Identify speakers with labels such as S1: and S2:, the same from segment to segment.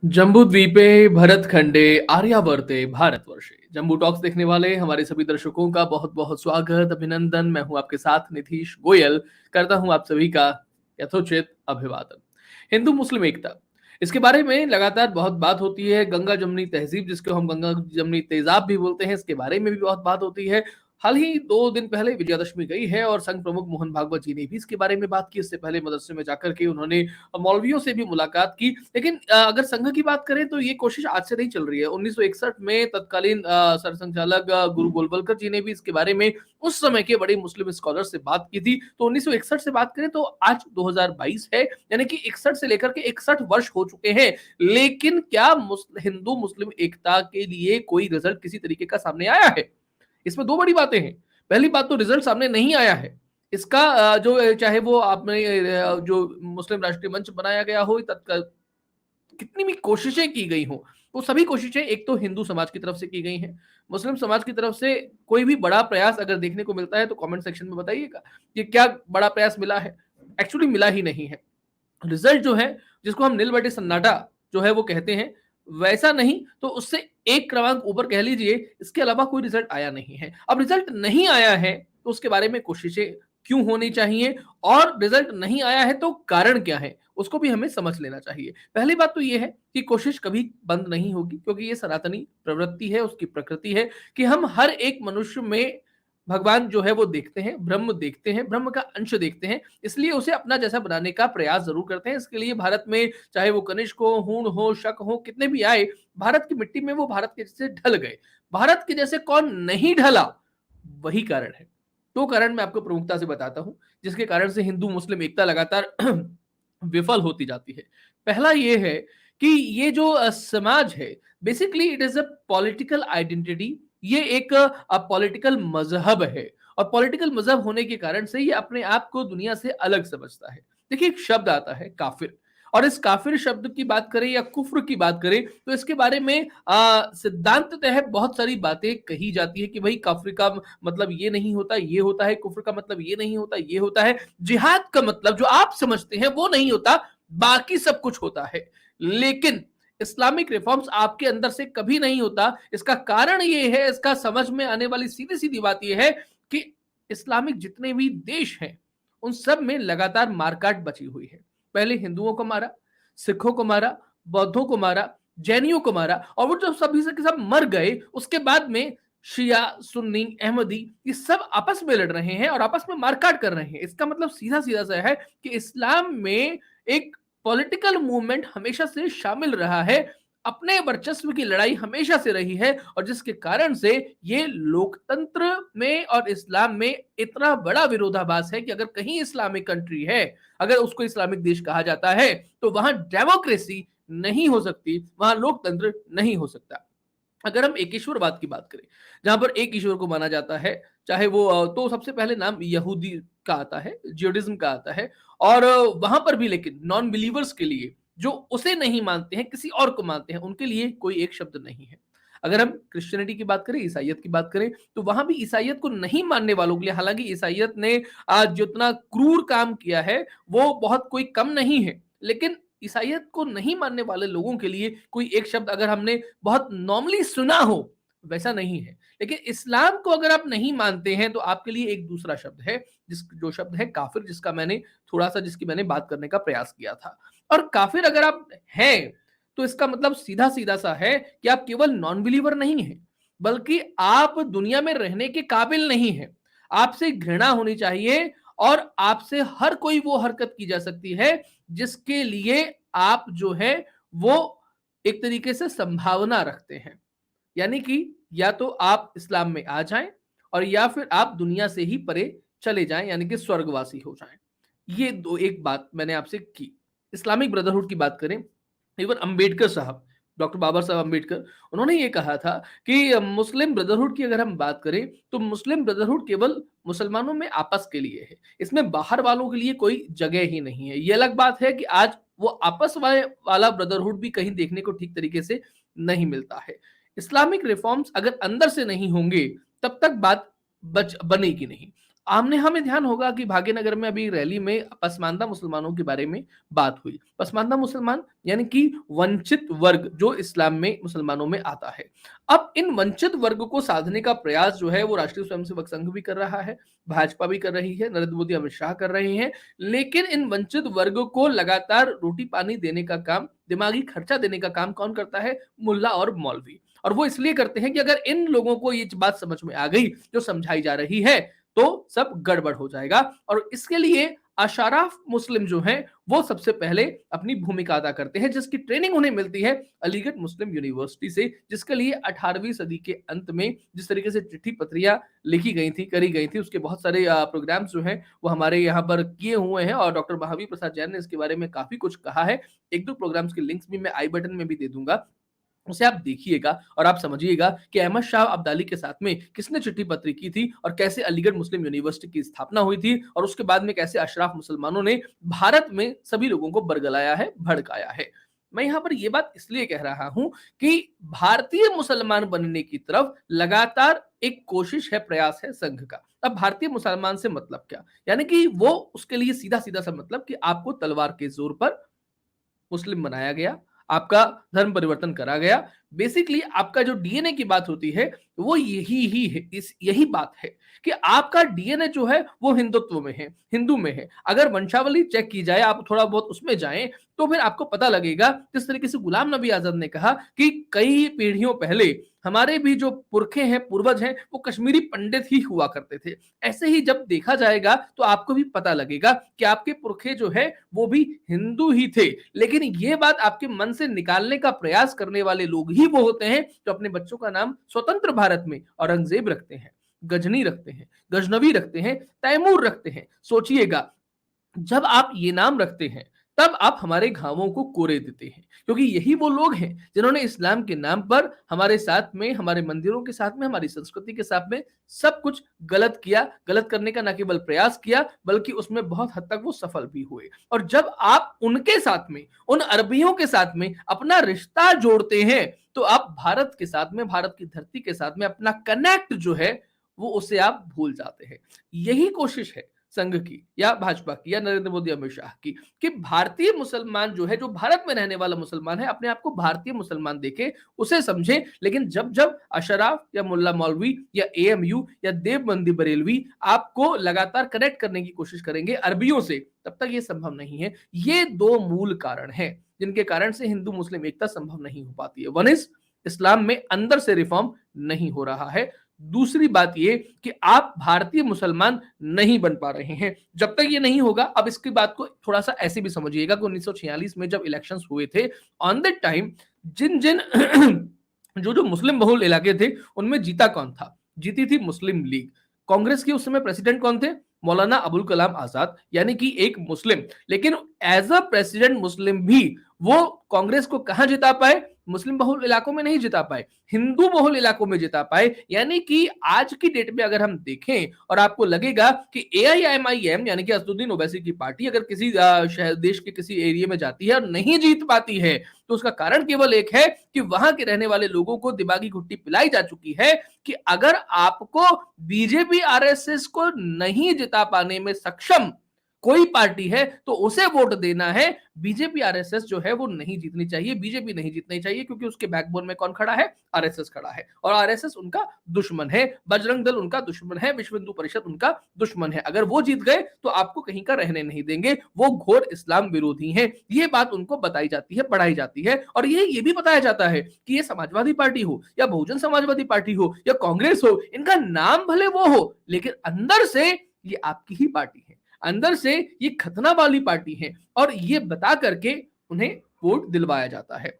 S1: जम्बूद्वीपे भरतखंडे आर्यावर्ते भारतवर्षे। जम्बू टॉक्स देखने वाले हमारे सभी दर्शकों का बहुत-बहुत स्वागत, अभिनंदन। मैं हूँ आपके साथ निधीश गोयल, करता हूँ आप सभी का यथोचित अभिवादन। हिंदू-मुस्लिम एकता, इसके बारे में लगातार बहुत बात होती है। गंगा-जमुनी तहज़ीब जिसको हम गंगा-जमुनी तेज़ाब भी बोलते हैं, इसके बारे में भी बहुत बात होती है। हाल ही 2 दिन पहले विजयादशमी गई है और संघ प्रमुख मोहन भागवत जी ने भी इसके बारे में बात की। इससे पहले मदरसे में जाकर के उन्होंने मौलवियों से भी मुलाकात की। लेकिन अगर संघ की बात करें तो ये कोशिश आज से नहीं चल रही है। 1961 में तत्कालीन सरसंघचालक गुरु गोलवलकर जी ने भी इसके बारे में उस समय के बड़े मुस्लिम स्कॉलर से बात की थी। तो 1961 से बात करें तो आज 2022 है, यानी कि 61 से लेकर के 61 वर्ष हो चुके हैं। लेकिन क्या हिंदू मुस्लिम एकता के लिए कोई रिजल्ट किसी तरीके का सामने आया है? इसमें 2 बड़ी बातें हैं। पहली बात तो रिजल्ट सामने नहीं आया है। इसका जो चाहे वो आपने जो मुस्लिम राष्ट्रीय मंच बनाया गया हो, कितनी भी कोशिशें की गई हों, वो सभी कोशिशें एक तो हिंदू समाज की तरफ से की गई हैं। मुस्लिम समाज की तरफ से कोई भी बड़ा प्रयास अगर देखने को मिलता है तो कमेंट सेक्शन में बताइएगा कि क्या बड़ा प्रयास मिला है? एक्चुअली मिला ही नहीं है। रिजल्ट जो है, जिसको हम नील बटे सन्नाटा जो है वो कहते हैं, वैसा नहीं तो उससे एक क्रमांक ऊपर कह लीजिए, इसके अलावा कोई रिजल्ट आया नहीं है। अब रिजल्ट नहीं आया है तो उसके बारे में कोशिशें क्यों होनी चाहिए और रिजल्ट नहीं आया है तो कारण क्या है? उसको भी हमें समझ लेना चाहिए। पहली बात तो ये है कि कोशिश कभी बंद नहीं होगी, क्योंकि ये सनातनी प्रवृत्ति है, उसकी प्रकृति है कि हम हर एक मनुष्य में भगवान जो है वो देखते हैं, ब्रह्म का अंश देखते हैं, इसलिए उसे अपना जैसा बनाने का प्रयास ज़रूर करते हैं। इसके लिए भारत में चाहे वो कनिष्क हो, हूण हो, शक हो, कितने भी आए, भारत की मिट्टी में वो भारत के जैसे ढल गए। भारत के जैसे कौन नहीं ढला? वही कारण है। 2 कारण मैं आपको प्रमुखता से बताता हूँ, जिसके कारण से हिंदू-मुस्लिम एकता लगातार विफल होती जाती है। पहला ये है कि ये जो समाज है, basically it is a political identity. ये एक पॉलिटिकल मज़हब है और पॉलिटिकल मज़हब होने के कारण से ये अपने आप को दुनिया से अलग समझता है। देखिए, एक शब्द आता है काफ़िर, और इस काफ़िर शब्द की बात करें या कुफ़्र की बात करें तो इसके बारे में सिद्धांततः बहुत सारी बातें कही जाती है कि भई काफ़िर का मतलब ये नहीं होता, ये होता है, कुफ़्र का मतलब ये नहीं होता, ये होता है। जिहाद का मतलब जो आप समझते हैं वो नहीं होता, बाकी सब कुछ होता है। लेकिन इस्लामिक रिफॉर्म्स आपके अंदर से कभी नहीं होता। इसका कारण ये है, इसका समझ में आने वाली सीधी-सीधी बात ये है कि इस्लामिक जितने भी देश हैं, उन सब में लगातार मार-काट बची हुई है। पहले हिंदुओं को मारा, सिखों को मारा, बौद्धों को मारा, जैनियों को मारा, और वो जब सभी से सब मर गए, उसके बाद में शिया, सुन्नी, अहमदी ये सब आपस में लड़ रहे हैं और आपस में मारकाट कर रहे हैं। इसका मतलब सीधा-सीधा सा है कि इस्लाम में एक पॉलिटिकल मूवमेंट हमेशा से शामिल रहा है, अपने वर्चस्व की लड़ाई हमेशा से रही है, और जिसके कारण से ये लोकतंत्र में और इस्लाम में इतना बड़ा विरोधाभास है कि अगर कहीं इस्लामिक कंट्री है, अगर उसको इस्लामिक देश कहा जाता है, तो वहां डेमोक्रेसी नहीं हो सकती, वहां लोकतंत्र नहीं हो सकता। अगर हम एक ईश्वरवाद की बात करें, जहाँ पर एक ईश्वर को माना जाता है, चाहे वो तो सबसे पहले नाम यहूदी का आता है, ज्यूडिज्म का आता है, और वहाँ पर भी लेकिन नॉन बिलीवर्स के लिए, जो उसे नहीं मानते हैं, किसी और को मानते हैं, उनके लिए कोई एक शब्द नहीं है। अगर हम क्रिश्चियनिटी की बात करें, ईसाइयत की बात करें, तो वहाँ भी ईसाइयत को नहीं मानने वालों के लिए, हालाँकि ईसाइयत ने जितना क्रूर काम किया है, वो बहुत कोई कम नहीं है। लेकिन ईसाइयत को नहीं मानने वाले लोगों के लिए कोई एक शब्द अगर हमने बहुत नॉर्मली सुना हो, वैसा नहीं है। लेकिन इस्लाम को अगर आप नहीं मानते हैं तो आपके लिए एक दूसरा शब्द है, जो शब्द है काफिर, जिसकी मैंने बात करने का प्रयास किया था। और काफिर अगर आप हैं तो इसका मतलब सीधा सीधा सा है कि आप केवल नॉन बिलीवर नहीं है, बल्कि आप दुनिया में रहने के काबिल नहीं है। आपसे घृणा होनी चाहिए और आपसे हर कोई वो हरकत की जा सकती है जिसके लिए आप जो है वो एक तरीके से संभावना रखते हैं। यानी कि या तो आप इस्लाम में आ जाएं और या फिर आप दुनिया से ही परे चले जाएं, यानी कि स्वर्गवासी हो जाएं। ये दो एक बात मैंने आपसे की। इस्लामिक ब्रदरहुड की बात करें, इवन अंबेडकर साहब, डॉक्टर बाबा साहब अंबेडकर, उन्होंने ये कहा था कि मुस्लिम ब्रदरहुड की अगर हम बात करें तो मुस्लिम ब्रदरहुड केवल मुसलमानों में आपस के लिए है, इसमें बाहर वालों के लिए कोई जगह ही नहीं है। ये अलग बात है कि आज वो आपस वाला ब्रदरहुड भी कहीं देखने को ठीक तरीके से नहीं मिलता है। इस्लामिक रिफॉर्म्स अगर अंदर से नहीं होंगे तब तक बात बनेगी नहीं। आमने हमें ध्यान होगा कि भाग्यनगर में अभी रैली में पसमानदा मुसलमानों के बारे में बात हुई। पसमानदा मुसलमान यानी कि वंचित वर्ग जो इस्लाम में मुसलमानों में आता है। अब इन वंचित वर्ग को साधने का प्रयास जो है वो राष्ट्रीय स्वयंसेवक संघ भी कर रहा है, भाजपा भी कर रही है, नरेंद्र मोदी, अमित शाह कर रहे हैं। लेकिन इन वंचित वर्ग को लगातार रोटी पानी देने का काम, दिमागी खर्चा देने का काम कौन करता है? मुल्ला और मौलवी। और वो इसलिए करते हैं कि अगर इन लोगों को ये बात समझ में आ गई जो समझाई जा रही है तो सब गड़बड़ हो जाएगा। और इसके लिए अशाराफ मुस्लिम जो हैं वो सबसे पहले अपनी भूमिका अदा करते हैं, जिसकी ट्रेनिंग उन्हें मिलती है अलीगढ़ मुस्लिम यूनिवर्सिटी से, जिसके लिए 18वीं सदी के अंत में जिस तरीके से चिट्ठी पत्रियां लिखी गई थी, करी गई थी, उसके बहुत सारे प्रोग्राम्स जो हैं वो हमारे यहाँ पर किए हुए हैं और डॉक्टर महावीर प्रसाद जैन ने इसके बारे में काफी कुछ कहा है। एक दो प्रोग्राम्स के लिंक्स भी मैं आई बटन में भी दे दूंगा, उसे आप देखिएगा और आप समझिएगा कि अहमद शाह अब्दाली के साथ में किसने चिट्ठी पत्री की थी और कैसे अलीगढ़ मुस्लिम यूनिवर्सिटी की स्थापना हुई थी और उसके बाद में कैसे अशराफ मुसलमानों ने भारत में सभी लोगों को बरगलाया है, भड़काया है। मैं यहां पर यह बात इसलिए कह रहा हूं कि भारतीय मुसलमान बनने की तरफ लगातार एक कोशिश है, प्रयास है संघ का। अब भारतीय मुसलमान से मतलब क्या? यानी कि वो उसके लिए सीधा सीधा सा मतलब कि आपको तलवार के जोर पर मुस्लिम बनाया गया, आपका धर्म परिवर्तन करा गया। बेसिकली आपका जो डीएनए की बात होती है वो यही ही है, इस यही बात है कि आपका डीएनए जो है वो हिंदुत्व में है, हिंदू में है। अगर वंशावली चेक की जाए, आप थोड़ा बहुत उसमें जाएं तो फिर आपको पता लगेगा जिस तरीके से गुलाम नबी आजाद ने कहा कि कई पीढ़ियों पहले हमारे भी जो पुरखे हैं, पूर्वज हैं, वो कश्मीरी पंडित ही हुआ करते थे। ऐसे ही जब देखा जाएगा तो आपको भी पता लगेगा कि आपके पुरखे जो है वो भी हिंदू ही थे। लेकिन ये बात आपके मन से निकालने का प्रयास करने वाले लोग ही वो होते हैं जो अपने बच्चों का नाम स्वतंत्र भारत में औरंगजेब रखते हैं, गजनी रखते हैं, गजनवी रखते हैं, तैमूर रखते हैं। सोचिएगा, जब आप ये नाम रखते हैं तब आप हमारे घावों को कोरे देते हैं, क्योंकि यही वो लोग हैं जिन्होंने इस्लाम के नाम पर हमारे साथ में, हमारे मंदिरों के साथ में, हमारी संस्कृति के साथ में सब कुछ गलत किया। गलत करने का न केवल प्रयास किया बल्कि उसमें बहुत हद तक वो सफल भी हुए। और जब आप उनके साथ में, उन अरबियों के साथ में अपना रिश्ता जोड़ते हैं तो आप भारत के साथ में, भारत की धरती के साथ में अपना कनेक्ट जो है वो उसे आप भूल जाते हैं। यही कोशिश है संघ की या भाजपा की या नरेंद्र मोदी, अमित शाह की, कि भारतीय मुसलमान जो है, जो भारत में रहने वाला मुसलमान है, अपने आप को भारतीय मुसलमान देखे, उसे समझे। लेकिन जब जब अशराफ या मुल्ला मौलवी या एएमयू या देवबंदी बरेलवी आपको लगातार कनेक्ट करने की कोशिश करेंगे अरबियों से, तब तक ये संभव नहीं है। ये दो मूल कारण हैं जिनके कारण से हिंदू मुस्लिम एकता संभव नहीं हो पाती है। वन इज, इस्लाम में अंदर से रिफॉर्म नहीं हो रहा है। दूसरी बात ये कि आप भारतीय मुसलमान नहीं बन पा रहे हैं। जब तक ये नहीं होगा, अब इसकी बात को थोड़ा सा ऐसे भी समझिएगा कि 1946 में जब इलेक्शंस हुए थे, ऑन दैट टाइम जिन जिन जो जो मुस्लिम बहुल इलाके थे उनमें जीता कौन था? जीती थी मुस्लिम लीग। कांग्रेस के उस समय प्रेसिडेंट कौन थे? मौलाना अबुल कलाम आजाद, यानी कि एक मुस्लिम। लेकिन एज अ प्रेसिडेंट मुस्लिम भी वो कांग्रेस को कहां जिता पाए? मुस्लिम बहुल इलाकों में नहीं जिता पाए, हिंदू बहुल इलाकों में जिता पाए। यानी कि आज की डेट में अगर हम देखें और आपको लगेगा कि एआईएमआईएम यानी कि असदुद्दीन ओवैसी की पार्टी अगर किसी शहर, देश के किसी एरिया में जाती है और नहीं जीत पाती है तो उसका कारण केवल एक है कि वहां के रहने वाले लोगों को दिमागी घुट्टी पिलाई जा चुकी है कि अगर आपको बीजेपी आरएसएस को नहीं जिता पाने में सक्षम कोई पार्टी है तो उसे वोट देना है। बीजेपी आरएसएस जो है वो नहीं जीतनी चाहिए, बीजेपी नहीं जीतनी चाहिए, क्योंकि उसके बैकबोन में कौन खड़ा है? आरएसएस खड़ा है और आरएसएस उनका दुश्मन है, बजरंग दल उनका दुश्मन है, विश्व हिंदू परिषद उनका दुश्मन है। अगर वो जीत गए तो आपको कहीं का रहने नहीं देंगे, वो घोर इस्लाम विरोधी हैं। ये बात उनको बताई जाती है, पढ़ाई जाती है और ये भी बताया जाता है कि ये समाजवादी पार्टी हो या बहुजन समाजवादी पार्टी हो या कांग्रेस हो, इनका नाम भले वो हो लेकिन अंदर से ये आपकी ही पार्टी है, अंदर से ये खतना वाली पार्टी है और ये बता करके उन्हें वोट दिलवाया जाता है।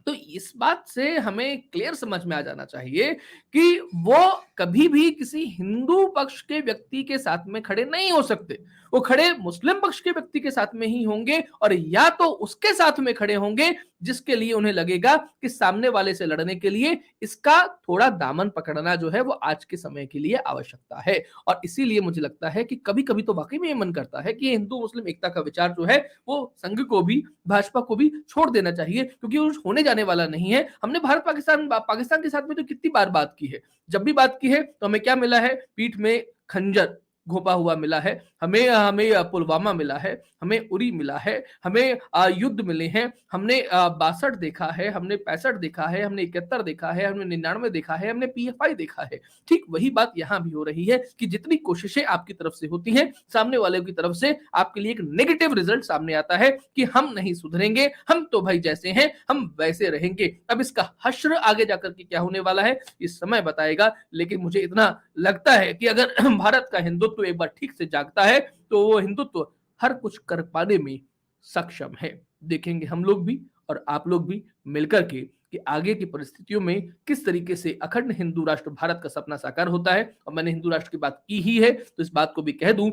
S1: तो इस बात से हमें क्लियर समझ में आ जाना चाहिए कि वो कभी भी किसी हिंदू पक्ष के व्यक्ति के साथ में खड़े नहीं हो सकते, वो खड़े मुस्लिम पक्ष के व्यक्ति के साथ में ही होंगे और या तो उसके साथ में खड़े होंगे जिसके लिए उन्हें लगेगा कि सामने वाले से लड़ने के लिए इसका थोड़ा दामन पकड़ना जो है वो आज के समय के लिए आवश्यकता है। और इसीलिए मुझे लगता है कि कभी कभी तो वाकई में ये मन करता है कि हिंदू मुस्लिम एकता का विचार जो है वो संघ को भी, भाजपा को भी छोड़ देना चाहिए, क्योंकि वो होने जाने वाला नहीं है। हमने भारत पाकिस्तान के साथ में तो कितनी बार बात की है, जब भी बात की है तो हमें क्या मिला है? पीठ में खंजर, घोंपा हुआ मिला है, हमें हमें पुलवामा मिला है, हमें उरी मिला है, हमें युद्ध मिले हैं, हमने 62 देखा है, हमने 65 देखा है, हमने 71 देखा है, हमने 99 देखा है, हमने पीएफआई देखा है। ठीक वही बात यहाँ भी हो रही है कि जितनी कोशिशें आपकी तरफ से होती हैं, सामने वाले की तरफ से आपके लिए एक नेगेटिव रिजल्ट सामने आता है कि हम नहीं सुधरेंगे, हम तो भाई जैसे हैं हम वैसे रहेंगे। अब इसका हश्र आगे जाकर के क्या होने वाला है ये समय बताएगा, लेकिन मुझे इतना लगता है कि अगर भारत का हिंदुत्व एक बार ठीक से जागता है तो वो हिंदुत्व हर कुछ कर पाने में सक्षम है। देखेंगे हम लोग भी और आप लोग भी मिलकर के कि आगे की परिस्थितियों में किस तरीके से अखंड हिंदू राष्ट्र भारत का सपना साकार होता है। और मैंने हिंदू राष्ट्र की बात की ही है तो इस बात को भी कह दूं,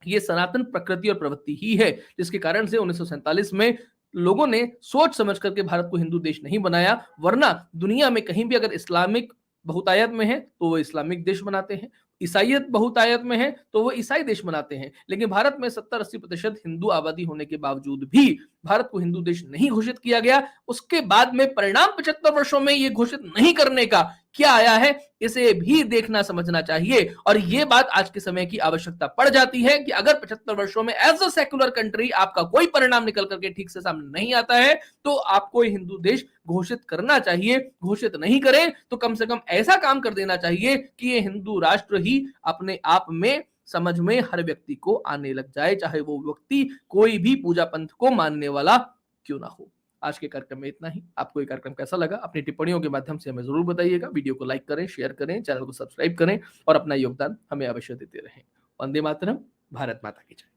S1: ये सनातन प्रकृति और प्रवृत्ति ही है जिसके कारण से 1947 में लोगों ने सोच समझ करके भारत को हिंदू देश नहीं बनाया, वरना दुनिया में कहीं भी अगर इस्लामिक बहुतायत में है तो वो इस्लामिक देश बनाते हैं, ईसाइयत बहुतायत में है तो वो ईसाई देश बनाते हैं। लेकिन भारत में 70-80% हिंदू आबादी होने के बावजूद भी भारत को हिंदू देश नहीं घोषित किया गया। उसके बाद में परिणाम 75 वर्षों में ये घोषित नहीं करने का क्या आया है इसे भी देखना समझना चाहिए। और ये बात आज के समय की आवश्यकता पड़ जाती है कि अगर 75 वर्षों में एज अ सेक्युलर कंट्री आपका कोई परिणाम निकल करके ठीक से सामने नहीं आता है तो आपको हिंदू देश घोषित करना चाहिए। घोषित नहीं करें तो कम से कम ऐसा काम कर देना चाहिए कि ये हिंदू राष्ट्र ही अपने आप में समझ में हर व्यक्ति को आने लग जाए, चाहे वो व्यक्ति कोई भी पूजा पंथ को मानने वाला क्यों ना हो। आज के कार्यक्रम में इतना ही। आपको ये कार्यक्रम कैसा लगा अपनी टिप्पणियों के माध्यम से हमें जरूर बताइएगा। वीडियो को लाइक करें, शेयर करें, चैनल को सब्सक्राइब करें और अपना योगदान हमें अवश्य देते रहें। वंदे मातरम। भारत माता की जय।